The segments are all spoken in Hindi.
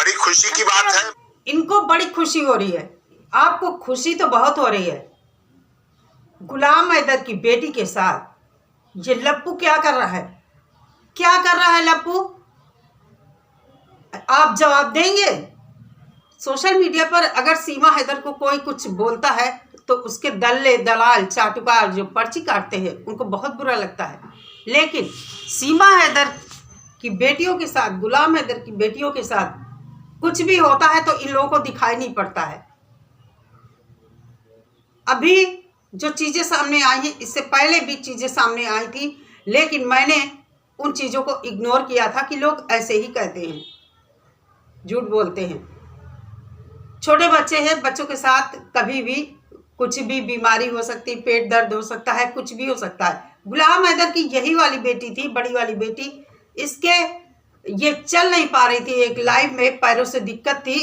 बड़ी खुशी की बात है। इनको बड़ी खुशी हो रही है, आपको खुशी तो बहुत हो रही है। गुलाम हैदर की बेटी के साथ ये लप्पू क्या कर रहा है? क्या कर रहा है लप्पू? आप जवाब देंगे? सोशल मीडिया पर अगर सीमा हैदर को कोई कुछ बोलता है तो उसके दल्ले दलाल चाटुकार जो पर्ची काटते हैं उनको बहुत बुरा लगता है, लेकिन सीमा हैदर की बेटियों के साथ, गुलाम हैदर की बेटियों के साथ कुछ भी होता है तो इन लोगों को दिखाई नहीं पड़ता है। अभी जो चीज़ें सामने आई हैं, इससे पहले भी चीज़ें सामने आई थी, लेकिन मैंने उन चीज़ों को इग्नोर किया था कि लोग ऐसे ही कहते हैं, झूठ बोलते हैं। छोटे बच्चे हैं, बच्चों के साथ कभी भी कुछ भी बीमारी हो सकती, पेट दर्द हो सकता है, कुछ भी हो सकता है। गुलाम हैदर की यही वाली बेटी थी, बड़ी वाली बेटी, इसके ये चल नहीं पा रही थी, एक लाइव में पैरों से दिक्कत थी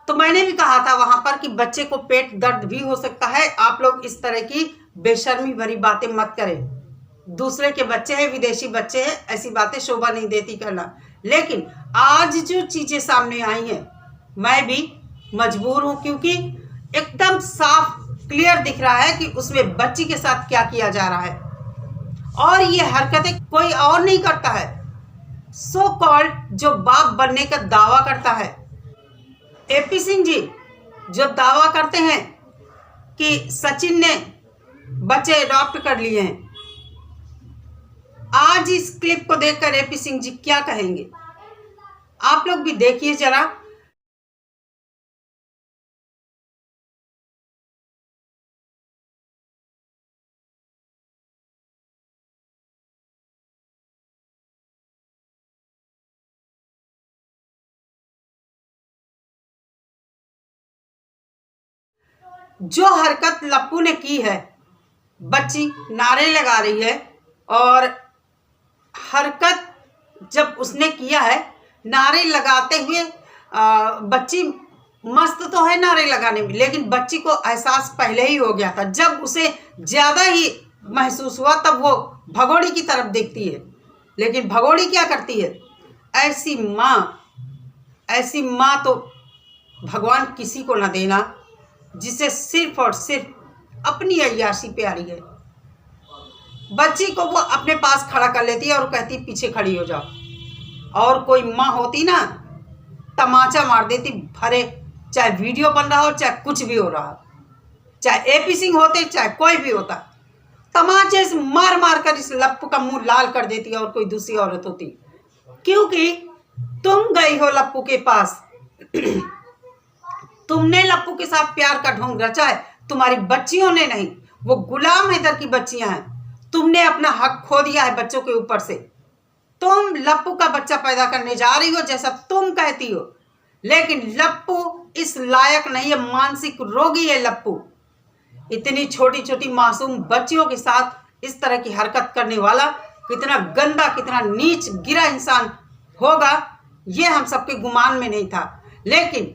तो मैंने भी कहा था वहां पर कि बच्चे को पेट दर्द भी हो सकता है, आप लोग इस तरह की बेशर्मी भरी बातें मत करें। दूसरे के बच्चे हैं, विदेशी बच्चे हैं, ऐसी बातें शोभा नहीं देती करना। लेकिन आज जो चीजें सामने आई हैं, मैं भी मजबूर हूं, क्योंकि एकदम साफ क्लियर दिख रहा है कि उसमें बच्ची के साथ क्या किया जा रहा है, और ये हरकतें कोई और नहीं करता है। सो कॉल्ड जो बाप बनने का दावा करता है, एपी सिंह जी जो दावा करते हैं कि सचिन ने बच्चे अडॉप्ट कर लिए हैं, आज इस क्लिप को देखकर एपी सिंह जी क्या कहेंगे आप लोग भी देखिए जरा। जो हरकत लप्पू ने की है, बच्ची नारे लगा रही है, और हरकत जब उसने किया है नारे लगाते हुए, बच्ची मस्त तो है नारे लगाने में, लेकिन बच्ची को एहसास पहले ही हो गया था। जब उसे ज़्यादा ही महसूस हुआ तब वो भगोड़ी की तरफ देखती है, लेकिन भगोड़ी क्या करती है? ऐसी माँ तो भगवान किसी को ना देना जिसे सिर्फ और सिर्फ अपनी अय्याशी प्यारी है। बच्ची को वो अपने पास खड़ा कर लेती है और कहती पीछे खड़ी हो जाओ। और कोई माँ होती ना, तमाचा मार देती भरे, चाहे वीडियो बन रहा हो, चाहे कुछ भी हो रहा हो, चाहे एपी सिंह होते, चाहे कोई भी होता, तमाचे से मार मार कर इस लप्पू का मुंह लाल कर देती और कोई दूसरी औरत होती। क्योंकि तुम गई हो लप्पू के पास, तुमने लप्पू के साथ प्यार का ढोंग रचा है, तुम्हारी बच्चियों ने नहीं। वो गुलाम हैदर की बच्चियां हैं, तुमने अपना हक खो दिया है बच्चों के ऊपर से। तुम लप्पू का बच्चा पैदा करने जा रही हो जैसा तुम कहती हो, लेकिन लप्पू इस लायक नहीं है, मानसिक रोगी है लप्पू। इतनी छोटी छोटी मासूम बच्चियों के साथ इस तरह की हरकत करने वाला कितना गंदा, कितना नीच गिरा इंसान होगा, ये हम सबके गुमान में नहीं था। लेकिन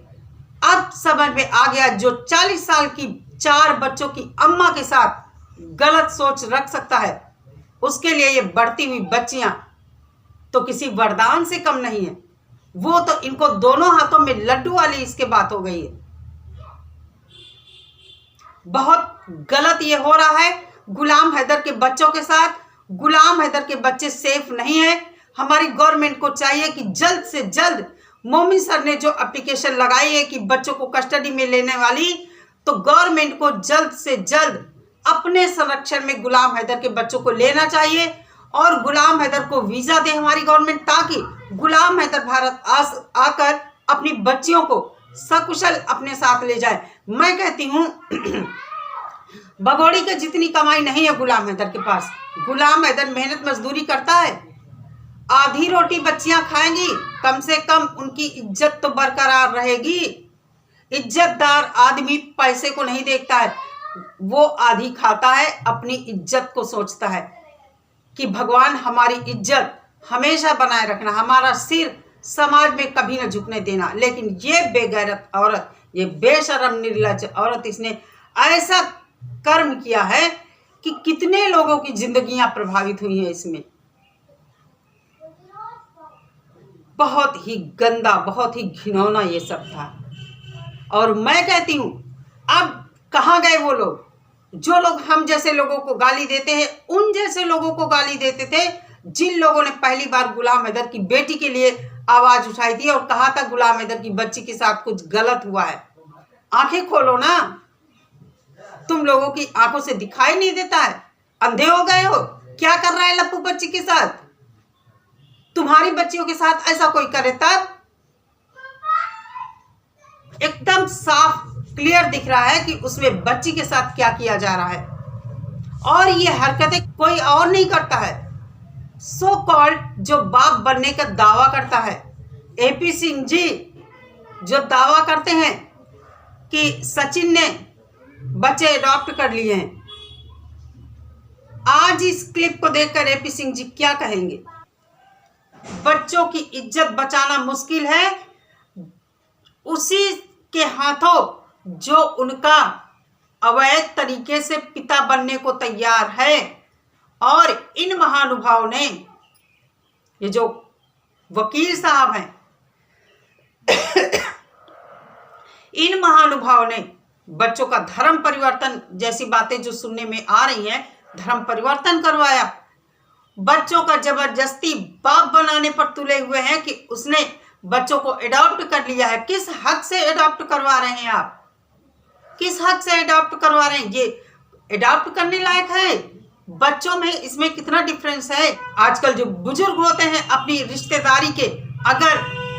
अब समझ में आ गया, जो 40 साल की 4 बच्चों की अम्मा के साथ गलत सोच रख सकता है, उसके लिए ये बढ़ती हुई बच्चियां तो किसी वरदान से कम नहीं है। वो तो इनको दोनों हाथों में लड्डू वाली इसके बात हो गई है। बहुत गलत ये हो रहा है गुलाम हैदर के बच्चों के साथ। गुलाम हैदर के बच्चे सेफ नहीं है। हमारी गवर्नमेंट को चाहिए कि जल्द से जल्द, मोमिन सर ने जो एप्लीकेशन लगाई है कि बच्चों को कस्टडी में लेने वाली, तो गवर्नमेंट को जल्द से जल्द अपने संरक्षण में गुलाम हैदर के बच्चों को लेना चाहिए, और गुलाम हैदर को वीजा दे हमारी गवर्नमेंट, ताकि गुलाम हैदर भारत आकर अपनी बच्चियों को सकुशल अपने साथ ले जाए। मैं कहती हूँ भगोड़ी की जितनी कमाई नहीं है गुलाम हैदर के पास। गुलाम हैदर मेहनत मजदूरी करता है, आधी रोटी बच्चियां खाएंगी, कम से कम उनकी इज्जत तो बरकरार रहेगी। इज्जतदार आदमी पैसे को नहीं देखता है, वो आधी खाता है, अपनी इज्जत को सोचता है कि भगवान हमारी इज्जत हमेशा बनाए रखना, हमारा सिर समाज में कभी न झुकने देना। लेकिन ये बेगैरत औरत, ये बेशरम निर्लज्ज औरत, इसने ऐसा कर्म किया है कि कितने लोगों की जिंदगियां प्रभावित हुई हैं इसमें। बहुत ही गंदा, बहुत ही घिनौना ये सब था। और मैं कहती हूँ अब कहाँ गए वो लोग जो लोग हम जैसे लोगों को गाली देते हैं, उन जैसे लोगों को गाली देते थे जिन लोगों ने पहली बार गुलाम हैदर की बेटी के लिए आवाज उठाई थी और कहा था गुलाम हैदर की बच्ची के साथ कुछ गलत हुआ है। आंखें खोलो ना, तुम लोगों की आंखों से दिखाई नहीं देता है? अंधे हो गए हो? क्या कर रहा है लप्पू बच्ची के साथ? तुम्हारी बच्चियों के साथ ऐसा कोई करे तब? एकदम साफ क्लियर दिख रहा है कि उसमें बच्ची के साथ क्या किया जा रहा है, और ये हरकतें कोई और नहीं करता है। सो कॉल्ड जो बाप बनने का दावा करता है, एपी सिंह जी जो दावा करते हैं कि सचिन ने बच्चे अडॉप्ट कर लिए हैं, आज इस क्लिप को देखकर एपी सिंह जी क्या कहेंगे? बच्चों की इज्जत बचाना मुश्किल है उसी के हाथों जो उनका अवैध तरीके से पिता बनने को तैयार है। और इन महानुभाव ने, ये जो वकील साहब हैं, इन महानुभाव ने बच्चों का धर्म परिवर्तन जैसी बातें जो सुनने में आ रही हैं, धर्म परिवर्तन करवाया। बच्चों का जबरदस्ती बाप बनाने पर तुले हुए हैं कि उसने बच्चों को अडॉप्ट कर लिया है। किस हक से अडॉप्ट करवा रहे हैं आप? किस हक से अडॉप्ट करवा रहे हैं? ये अडॉप्ट करने लायक है? बच्चों में इसमें कितना डिफरेंस है? आजकल जो बुजुर्ग होते हैं अपनी रिश्तेदारी के, अगर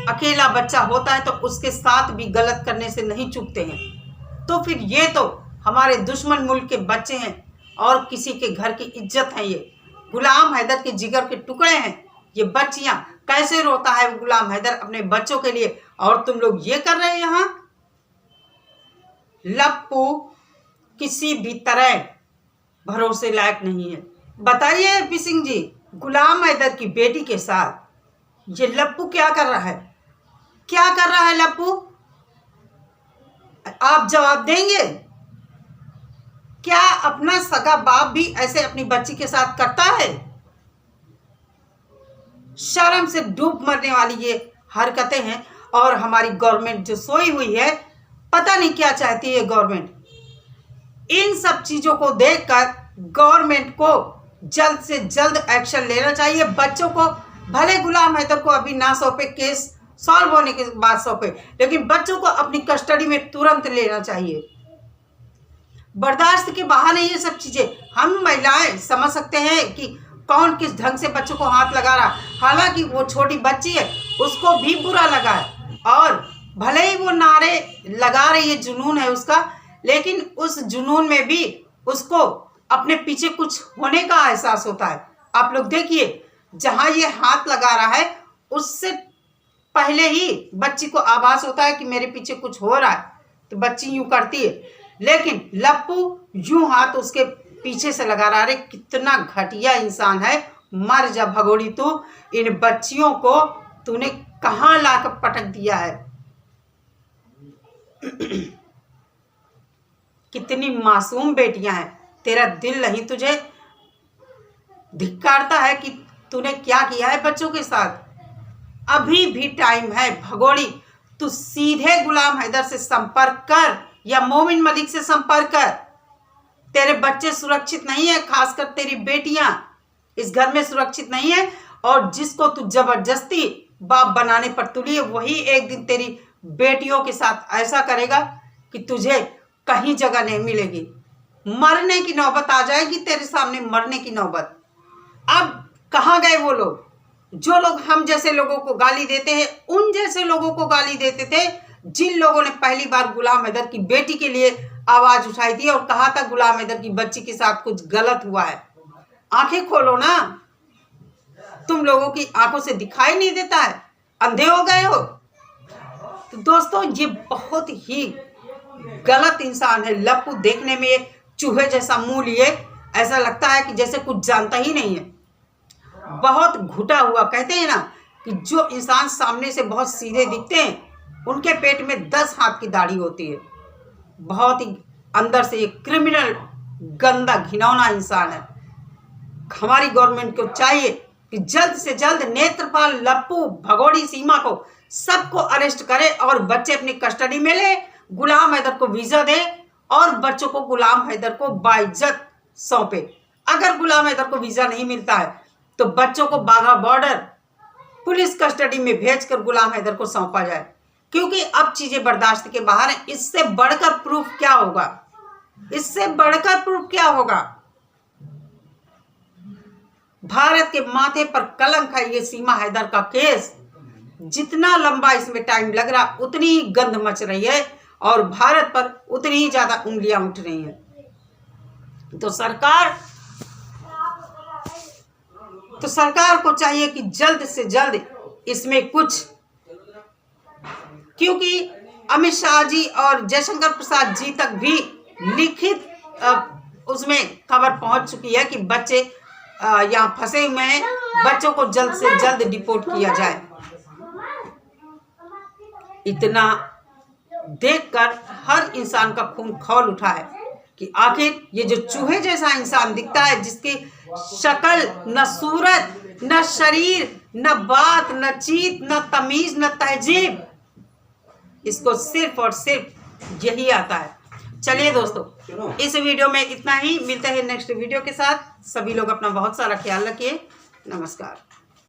अकेला बच्चा होता है तो उसके साथ भी गलत करने से नहीं चूकते हैं। तो फिर ये तो हमारे दुश्मन मुल्क के बच्चे हैं और किसी के घर की इज्जत है। ये गुलाम हैदर के जिगर के टुकड़े हैं। ये बच्चियां, कैसे रोता है गुलाम हैदर अपने बच्चों के लिए, और तुम लोग ये कर रहे हैं यहाँ। लप्पू किसी भी तरह भरोसे लायक नहीं है। बताइए एपी सिंह जी, गुलाम हैदर की बेटी के साथ ये लप्पू क्या कर रहा है? क्या कर रहा है लप्पू? आप जवाब देंगे? क्या अपना सगा बाप भी ऐसे अपनी बच्ची के साथ करता है? शर्म से डूब मरने वाली ये हरकतें हैं। और हमारी गवर्नमेंट जो सोई हुई है, पता नहीं क्या चाहती है गवर्नमेंट। इन सब चीजों को देखकर गवर्नमेंट को जल्द से जल्द एक्शन लेना चाहिए। बच्चों को भले गुलाम हैदर को अभी ना सौंपे, केस सॉल्व होने के बाद सौंपे, लेकिन बच्चों को अपनी कस्टडी में तुरंत लेना चाहिए। बर्दाश्त के बाहर नहीं ये सब चीजें। हम महिलाएं समझ सकते हैं कि कौन किस ढंग से बच्चों को हाथ लगा रहा। हालांकि वो छोटी बच्ची है, उसको भी बुरा लगा है, और भले ही वो नारे लगा रही है, जुनून है उसका, लेकिन उस जुनून में भी उसको अपने पीछे कुछ होने का एहसास होता है। आप लोग देखिए, जहां ये हाथ लगा रहा है उससे पहले ही बच्ची को आभास होता है कि मेरे पीछे कुछ हो रहा है, तो बच्ची यूं करती है। लेकिन लप्पू यूं हाथ उसके पीछे से लगा रहा है। कितना घटिया इंसान है। मर जा भगोड़ी तू। इन बच्चियों को तूने कहां लाकर पटक दिया है? कितनी मासूम बेटियां हैं। तेरा दिल नहीं तुझे धिक्कारता है कि तूने क्या किया है बच्चों के साथ? अभी भी टाइम है भगोड़ी। तू सीधे गुलाम हैदर से संपर्क कर या मोमिन मलिक से संपर्क कर। तेरे बच्चे सुरक्षित नहीं है, खासकर तेरी बेटियां इस घर में सुरक्षित नहीं है। और जिसको तू जबरदस्ती बाप बनाने पर तुली है, वही एक दिन तेरी बेटियों के साथ ऐसा करेगा कि तुझे कहीं जगह नहीं मिलेगी। मरने की नौबत आ जाएगी तेरे सामने, मरने की नौबत। अब कहाँ गए वो लोग जो लोग हम जैसे लोगों को गाली देते हैं, उन जैसे लोगों को गाली देते थे जिन लोगों ने पहली बार गुलाम हैदर की बेटी के लिए आवाज उठाई थी और कहा था गुलाम हैदर की बच्ची के साथ कुछ गलत हुआ है। आंखें खोलो ना, तुम लोगों की आंखों से दिखाई नहीं देता है? अंधे हो गए हो? तो दोस्तों, ये बहुत ही गलत इंसान है लप्पू। देखने में चूहे जैसा मुंह लिए ऐसा लगता है कि जैसे कुछ जानता ही नहीं है। बहुत घुटा हुआ। कहते हैं ना कि जो इंसान सामने से बहुत सीधे दिखते हैं उनके पेट में 10 हाथ की दाढ़ी होती है। बहुत ही अंदर से ये क्रिमिनल, गंदा, घिनौना इंसान है। हमारी गवर्नमेंट को चाहिए कि जल्द से जल्द नेत्रपाल, लप्पू, भगोड़ी, सीमा को सबको अरेस्ट करे और बच्चे अपनी कस्टडी में ले, गुलाम हैदर को वीजा दे और बच्चों को गुलाम हैदर को बाइज्जत सौंपे। अगर गुलाम हैदर को वीजा नहीं मिलता है तो बच्चों को बाघा बॉर्डर पुलिस कस्टडी में भेजकर गुलाम हैदर को सौंपा जाए, क्योंकि अब चीजें बर्दाश्त के बाहर हैं। इससे बढ़कर प्रूफ क्या होगा? इससे बढ़कर प्रूफ क्या होगा? भारत के माथे पर कलंक है ये सीमा हैदर का केस। जितना लंबा इसमें टाइम लग रहा उतनी ही गंध मच रही है और भारत पर उतनी ही ज्यादा उंगलियां उठ रही हैं। तो सरकार को चाहिए कि जल्द से जल्द इसमें कुछ, क्योंकि अमित शाह जी और जयशंकर प्रसाद जी तक भी लिखित उसमें खबर पहुंच चुकी है कि बच्चे यहाँ फंसे हुए हैं, बच्चों को जल्द से जल्द डिपोर्ट किया जाए। इतना देखकर हर इंसान का खून खौल उठा है कि आखिर ये जो चूहे जैसा इंसान दिखता है, जिसकी शक्ल, न सूरत, न शरीर, न बात, न चीत, न तमीज, न तहजीब, इसको सिर्फ और सिर्फ यही आता है। चलिए दोस्तों, इस वीडियो में इतना ही। मिलते हैं नेक्स्ट वीडियो के साथ। सभी लोग अपना बहुत सारा ख्याल रखिए। नमस्कार।